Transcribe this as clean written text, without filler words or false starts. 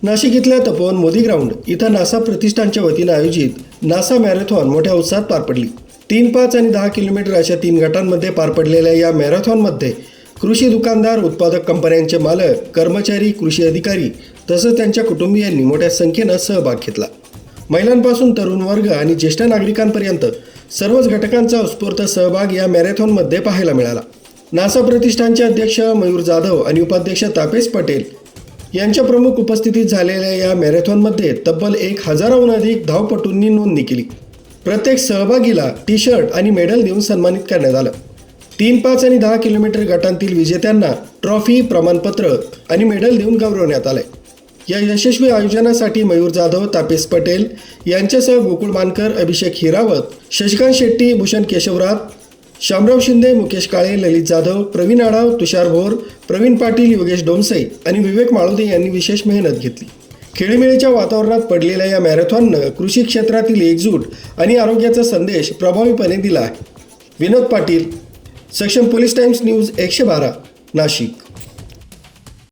नाशिक इथल्या तपोवन मोदी ग्राउंड इथं नासा प्रतिष्ठानच्या वतीनं आयोजित नासा मॅरेथॉन मोठ्या उत्साहात पार पडली। 3, 5 आणि 10 किलोमीटर अशा 3 गटांमध्ये पार पडलेल्या या मॅरेथॉनमध्ये कृषी दुकानदार, उत्पादक कंपन्यांचे मालक, कर्मचारी, कृषी अधिकारी तसंच त्यांच्या कुटुंबियांनी मोठ्या संख्येनं सहभाग घेतला। महिलांपासून तरुण वर्ग आणि ज्येष्ठ नागरिकांपर्यंत सर्वच घटकांचा उत्स्फूर्त सहभाग या मॅरेथॉनमध्ये पाहायला मिळाला। नासा प्रतिष्ठानचे अध्यक्ष मयूर जाधव आणि उपाध्यक्ष तापेश पटेल यांच्या प्रमुख उपस्थितीत झालेल्या या मॅरेथॉनमध्ये तब्बल 1000हून अधिक धावपटूंनी नोंदणी केली। प्रत्येक सहभागीला टी-शर्ट आणि मेडल देऊन सन्मानित करण्यात आलं। 3, 5 आणि 10 किलोमीटर गटांतील विजेत्यांना ट्रॉफी, प्रमाणपत्र आणि मेडल देऊन गौरवण्यात आले। या यशस्वी आयोजनासाठी मयूर जाधव, तापेश पटेल यांच्यासह गोकुळ मानकर, अभिषेक हिरावत, शशिकांत शेट्टी, भूषण केशवरात, शामराव शिंदे, मुकेश काळे, ललित जाधव, प्रवीण आढाव, तुषार भोर, प्रवीण पाटील, योगेश डोमसे आणि विवेक माळोदे यांनी विशेष मेहनत घेतली। खेळीमेळीच्या वातावरणात पडलेल्या या मॅरेथॉननं कृषी क्षेत्रातील एकजूट आणि आरोग्याचा संदेश प्रभावीपणे दिला आहे। विनोद पाटील, सक्षम पोलीस टाइम्स न्यूज 112, नाशिक।